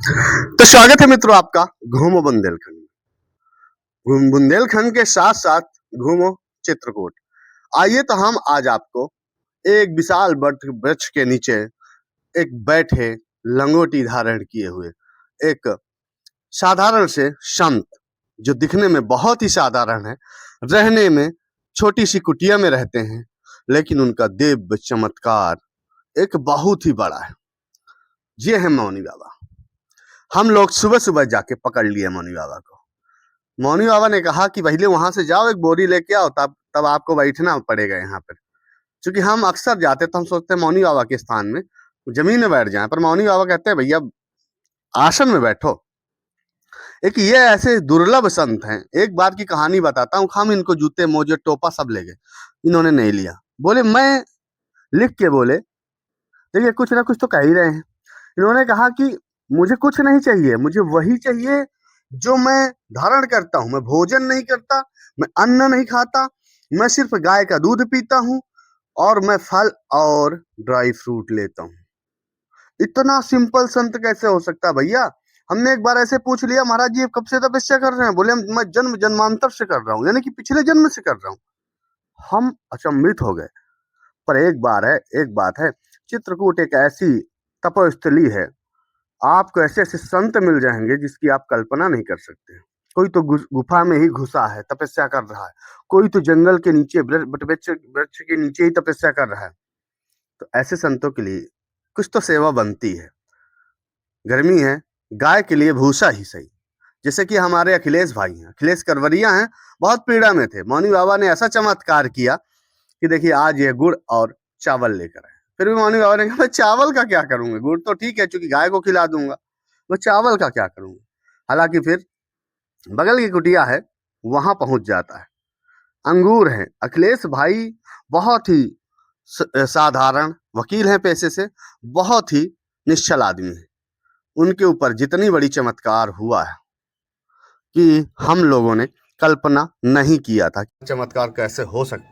तो स्वागत है मित्रों आपका घूमो बुंदेलखंड बुंदेलखंड के साथ साथ घूमो चित्रकूट। आइए तो हम आज आपको एक विशाल वट वृक्ष के नीचे एक बैठे लंगोटी धारण किए हुए एक साधारण से संत, जो दिखने में बहुत ही साधारण है, रहने में छोटी सी कुटिया में रहते हैं, लेकिन उनका दिव्य चमत्कार एक बहुत ही बड़ा है। ये है मौनी बाबा। हम लोग सुबह सुबह जाके पकड़ लिए मौनी बाबा को। मौनी बाबा ने कहा कि पहले वहां से जाओ, एक बोरी लेके आओ, तब आपको बैठना पड़ेगा यहाँ पर। क्योंकि हम अक्सर जाते तो हम सोचते हैं मौनी बाबा के स्थान में जमीन में बैठ जाएं, पर मौनी बाबा कहते हैं भैया आसन में बैठो। एक ये ऐसे दुर्लभ संत हैं। एक बार की कहानी बताता हूँ। हम इनको जूते मोजे टोपा सब ले गए, इन्होंने नहीं लिया। बोले मैं लिख के बोले, देखिए कुछ ना कुछ तो कह ही रहे हैं। इन्होंने कहा कि मुझे कुछ नहीं चाहिए, मुझे वही चाहिए जो मैं धारण करता हूँ। मैं भोजन नहीं करता, मैं अन्न नहीं खाता, मैं सिर्फ गाय का दूध पीता हूँ और मैं फल और ड्राई फ्रूट लेता हूँ। इतना सिंपल संत कैसे हो सकता है भैया? हमने एक बार ऐसे पूछ लिया, महाराज जी कब से तपस्या कर रहे हैं? बोले मैं जन्म जन्मांतर से कर रहा हूँ, यानी कि पिछले जन्म से कर रहा हूँ। हम अचंभित हो गए। पर एक बात है, चित्रकूट एक ऐसी तपोस्थली है, आपको ऐसे ऐसे संत मिल जाएंगे जिसकी आप कल्पना नहीं कर सकते। कोई तो गुफा में ही घुसा है, तपस्या कर रहा है, कोई तो जंगल के नीचे वृक्ष के नीचे ही तपस्या कर रहा है। तो ऐसे संतों के लिए कुछ तो सेवा बनती है। गर्मी है, गाय के लिए भूसा ही सही। जैसे कि हमारे अखिलेश भाई हैं, अखिलेश करवरिया हैं, बहुत पीड़ा में थे। मौनी बाबा ने ऐसा चमत्कार किया कि देखिए आज ये गुड़ और चावल लेकर आए। फिर भी मौनी बाबा ने कहा मैं चावल का क्या करूंगा, गुड़ तो ठीक है क्योंकि गाय को खिला दूंगा, मैं चावल का क्या करूंगा। हालांकि फिर बगल की कुटिया है, वहां पहुंच जाता है। अंगूर है। अखिलेश भाई बहुत ही साधारण वकील हैं पेशे से, बहुत ही निश्चल आदमी है। उनके ऊपर जितनी बड़ी चमत्कार हुआ है कि हम लोगों ने कल्पना नहीं किया था चमत्कार कैसे हो सकता।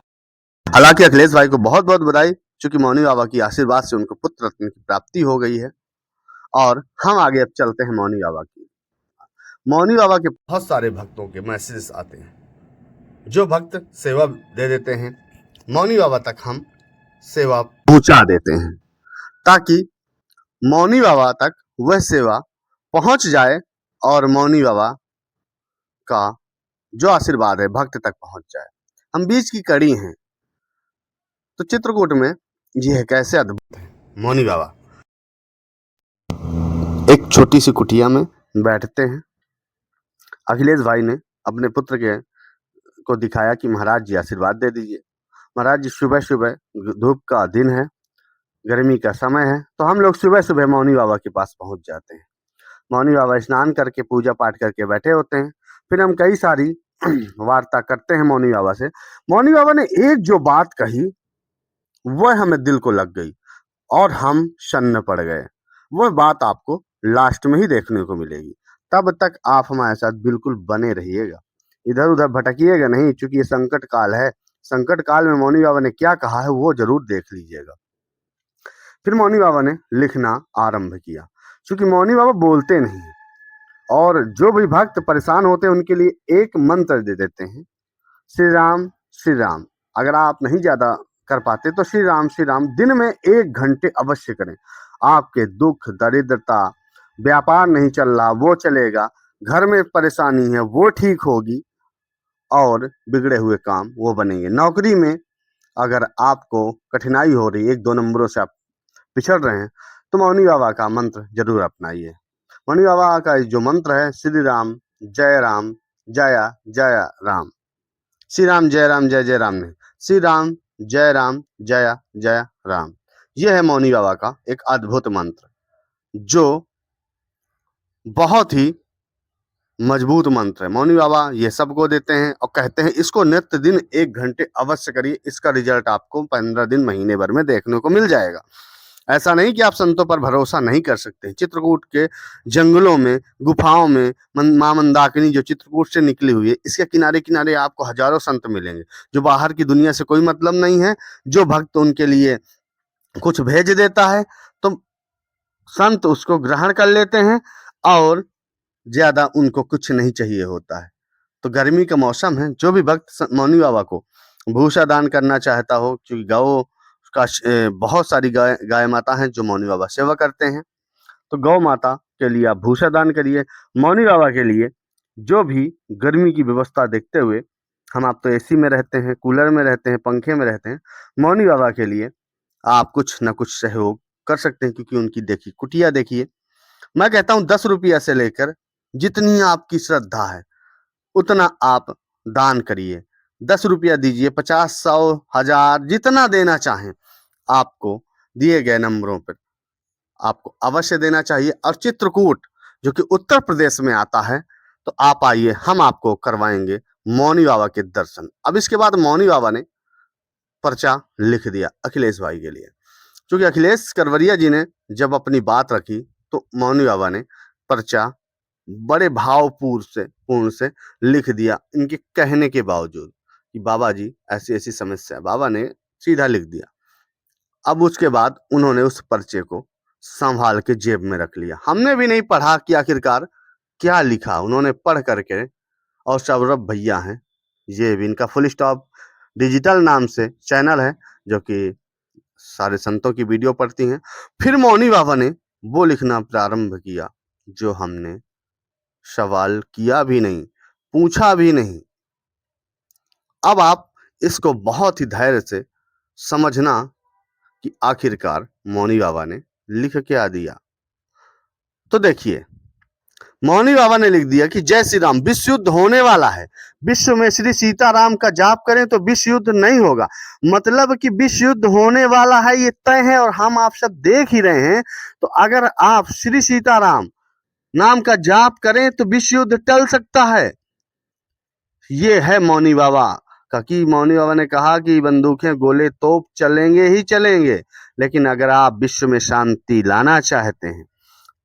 हालांकि अखिलेश भाई को बहुत बहुत बधाई, क्योंकि मौनी बाबा की आशीर्वाद से उनको पुत्र रत्न की प्राप्ति हो गई है। और हम आगे अब चलते हैं मौनी बाबा की। मौनी बाबा के बहुत सारे भक्तों के मैसेजेस आते हैं, जो भक्त सेवा दे देते हैं, मौनी बाबा तक हम सेवा पहुंचा देते हैं, ताकि मौनी बाबा तक वह सेवा पहुंच जाए और मौनी बाबा का जो आशीर्वाद है भक्त तक पहुंच जाए। हम बीच की कड़ी हैं। तो चित्रकूट में यह कैसे अद्भुत है। मौनी बाबा एक छोटी सी कुटिया में बैठते हैं। अखिलेश भाई ने अपने पुत्र के को दिखाया कि महाराज जी आशीर्वाद दे दीजिए। महाराज जी सुबह सुबह, धूप का दिन है, गर्मी का समय है, तो हम लोग सुबह सुबह मौनी बाबा के पास पहुंच जाते हैं। मौनी बाबा स्नान करके पूजा पाठ करके बैठे होते हैं। फिर हम कई सारी वार्ता करते हैं मौनी बाबा से। मौनी बाबा ने एक जो बात कही वह हमें दिल को लग गई और हम शन्न पड़ गए। वह बात आपको लास्ट में ही देखने को मिलेगी। तब तक आप हमारे साथ बिल्कुल बने रहिएगा, इधर उधर भटकिएगा नहीं, क्योंकि ये संकट काल है। संकट काल में मौनी बाबा ने क्या कहा है वो जरूर देख लीजिएगा। फिर मौनी बाबा ने लिखना आरंभ किया, क्योंकि मौनी बाबा बोलते नहीं, और जो भी भक्त परेशान होते हैं उनके लिए एक मंत्र दे देते हैं, श्री राम श्री राम। अगर आप नहीं ज्यादा कर पाते तो श्री राम दिन में 1 घंटे अवश्य करें। आपके दुख, दरिद्रता, व्यापार नहीं चल रहा वो चलेगा, घर में परेशानी है वो ठीक होगी, और बिगड़े हुए काम वो बनेंगे। नौकरी में अगर आपको कठिनाई हो रही है, 1-2 नंबरों से आप पिछड़ रहे हैं, तो मौनी बाबा का मंत्र जरूर अपनाइए। मौनी बाबा का जो मंत्र है, श्री राम जय राम, श्री राम जय जय राम नहीं, श्री राम जय जय राम। यह है मौनी बाबा का एक अद्भुत मंत्र, जो बहुत ही मजबूत मंत्र है। मौनी बाबा ये सबको देते हैं और कहते हैं इसको नित्य दिन 1 घंटे अवश्य करिए, इसका रिजल्ट आपको 15 दिन महीने भर में देखने को मिल जाएगा। ऐसा नहीं कि आप संतों पर भरोसा नहीं कर सकते। चित्रकूट के जंगलों में, गुफाओं में मां मंदाकिनी जो चित्रकूट से निकली हुई है, इसके किनारे किनारे आपको हजारों संत मिलेंगे, जो बाहर की दुनिया से कोई मतलब नहीं है। जो भक्त उनके लिए कुछ भेज देता है तो संत उसको ग्रहण कर लेते हैं और ज्यादा उनको कुछ नहीं चाहिए होता है। तो गर्मी का मौसम है, जो भी भक्त मौनी बाबा को भूसा दान करना चाहता हो, क्योंकि गौ का बहुत सारी गाय माता हैं जो मौनी बाबा सेवा करते हैं, तो गौ माता के लिए आप भूसा दान करिए। मौनी बाबा के लिए जो भी गर्मी की व्यवस्था देखते हुए, हम आप तो एसी में रहते हैं, कूलर में रहते हैं, पंखे में रहते हैं, मौनी बाबा के लिए आप कुछ न कुछ सहयोग कर सकते हैं, क्योंकि उनकी देखिए कुटिया देखिए। मैं कहता हूँ 10 रुपया से लेकर जितनी आपकी श्रद्धा है उतना आप दान करिए। 10 रुपया दीजिए, 50, 100, 1000 जितना देना चाहें आपको दिए गए नंबरों पर आपको अवश्य देना चाहिए। और चित्रकूट जो कि उत्तर प्रदेश में आता है, तो आप आइए, हम आपको करवाएंगे मौनी बाबा के दर्शन। अब इसके बाद मौनी बाबा ने पर्चा लिख दिया अखिलेश भाई के लिए, क्योंकि अखिलेश करवरिया जी ने जब अपनी बात रखी तो मौनी बाबा ने पर्चा बड़े पूर्ण से लिख दिया, इनके कहने के बावजूद कि बाबा जी ऐसी ऐसी समस्या, बाबा ने सीधा लिख दिया। अब उसके बाद उन्होंने उस पर्चे को संभाल के जेब में रख लिया। हमने भी नहीं पढ़ा कि आखिरकार क्या लिखा उन्होंने, पढ़ करके। और सौरभ भैया हैं, ये भी इनका फुल स्टॉप डिजिटल नाम से चैनल है, जो कि सारे संतों की वीडियो पढ़ती हैं। फिर मौनी बाबा ने वो लिखना प्रारंभ किया जो हमने सवाल किया भी नहीं, पूछा भी नहीं। अब आप इसको बहुत ही धैर्य से समझना कि आखिरकार मौनी बाबा ने लिख क्या दिया। तो देखिए, मौनी बाबा ने लिख दिया कि जय श्री राम, विश्व युद्ध होने वाला है, विश्व में श्री सीताराम का जाप करें तो विश्व युद्ध नहीं होगा। मतलब कि विश्व युद्ध होने वाला है, ये तय है, और हम आप सब देख ही रहे हैं। तो अगर आप श्री सीताराम नाम का जाप करें तो विश्व युद्ध टल सकता है। ये है मौनी बाबा का, कि मौनी बाबा ने कहा कि बंदूकें, गोले, तोप चलेंगे ही चलेंगे, लेकिन अगर आप विश्व में शांति लाना चाहते हैं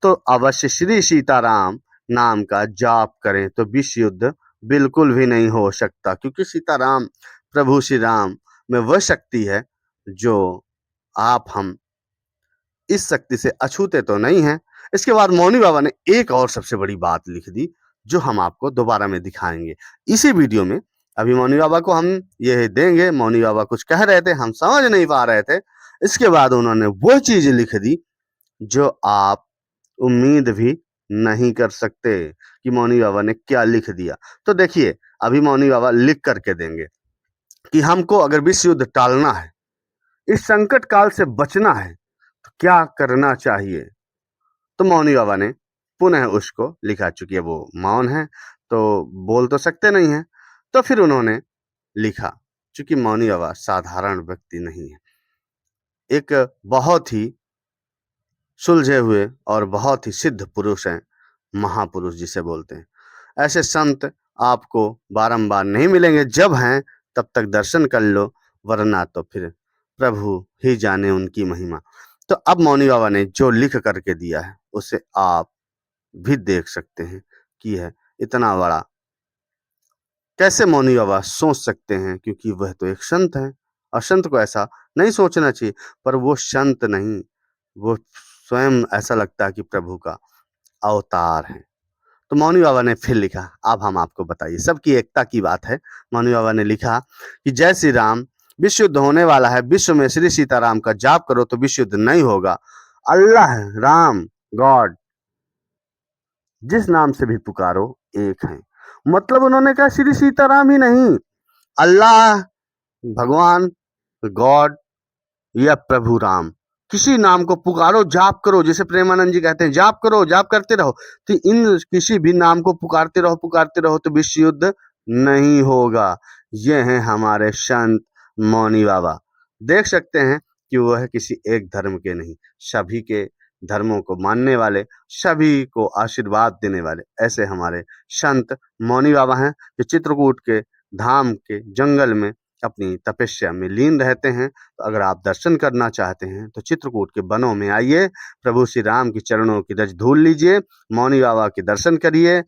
तो अवश्य श्री सीताराम नाम का जाप करें, तो विश्व युद्ध बिल्कुल भी नहीं हो सकता। क्योंकि सीताराम, प्रभु श्री राम में वह शक्ति है जो आप हम इस शक्ति से अछूते तो नहीं है। इसके बाद मौनी बाबा ने एक और सबसे बड़ी बात लिख दी, जो हम आपको दोबारा में दिखाएंगे इसी वीडियो में। अभी मौनी बाबा को हम ये देंगे, मौनी बाबा कुछ कह रहे थे, हम समझ नहीं पा रहे थे। इसके बाद उन्होंने वो चीज लिख दी जो आप उम्मीद भी नहीं कर सकते कि मौनी बाबा ने क्या लिख दिया। तो देखिए, अभी मौनी बाबा लिख करके देंगे कि हमको अगर विश्व युद्ध टालना है, इस संकट काल से बचना है, तो क्या करना चाहिए। तो मौनी बाबा ने पुनः उसको लिखा, चूंकि वो मौन है तो बोल तो सकते नहीं है, तो फिर उन्होंने लिखा, चूंकि मौनी बाबा साधारण व्यक्ति नहीं है, एक बहुत ही सुलझे हुए और बहुत ही सिद्ध पुरुष हैं, महापुरुष जिसे बोलते हैं। ऐसे संत आपको बारंबार नहीं मिलेंगे, जब हैं तब तक दर्शन कर लो, वरना तो फिर प्रभु ही जाने उनकी महिमा। तो अब मौनी बाबा ने जो लिख करके दिया है उसे आप भी देख सकते हैं कि है इतना बड़ा कैसे मौनी बाबा सोच सकते हैं, क्योंकि वह तो एक संत है, और संत को ऐसा नहीं सोचना चाहिए। पर वो संत नहीं, वो स्वयं ऐसा लगता है कि प्रभु का अवतार है। तो मौनी बाबा ने फिर लिखा, अब हम आपको बताइए, सबकी एकता की बात है। मौनी बाबा ने लिखा कि जय श्री राम, विश्व युद्ध होने वाला है, विश्व में श्री सीताराम का जाप करो तो विश्व युद्ध नहीं होगा। अल्लाह, राम, गॉड, जिस नाम से भी पुकारो एक है। मतलब उन्होंने कहा श्री सीताराम ही नहीं, अल्लाह, भगवान, गॉड या प्रभु राम, किसी नाम को पुकारो, जाप करो, जैसे प्रेमानंद जी कहते हैं जाप करो, जाप करते रहो। तो इन किसी भी नाम को पुकारते रहो तो विश्व युद्ध नहीं होगा। ये हैं हमारे संत मौनी बाबा। देख सकते हैं कि वह किसी एक धर्म के नहीं, सभी के धर्मों को मानने वाले, सभी को आशीर्वाद देने वाले ऐसे हमारे संत मौनी बाबा हैं, जो चित्रकूट के धाम के जंगल में अपनी तपस्या में लीन रहते हैं। तो अगर आप दर्शन करना चाहते हैं तो चित्रकूट के वनों में आइए, प्रभु श्री राम की चरणों की रज धूल लीजिए, मौनी बाबा के दर्शन करिए,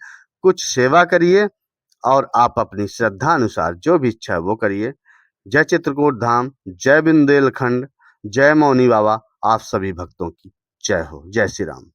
कुछ सेवा करिए, और आप अपनी श्रद्धा अनुसार जो भी इच्छा है वो करिए। जय चित्रकूट धाम, जय बुंदेलखंड, जय मौनी बाबा, आप सभी भक्तों की जय हो। जय श्री राम।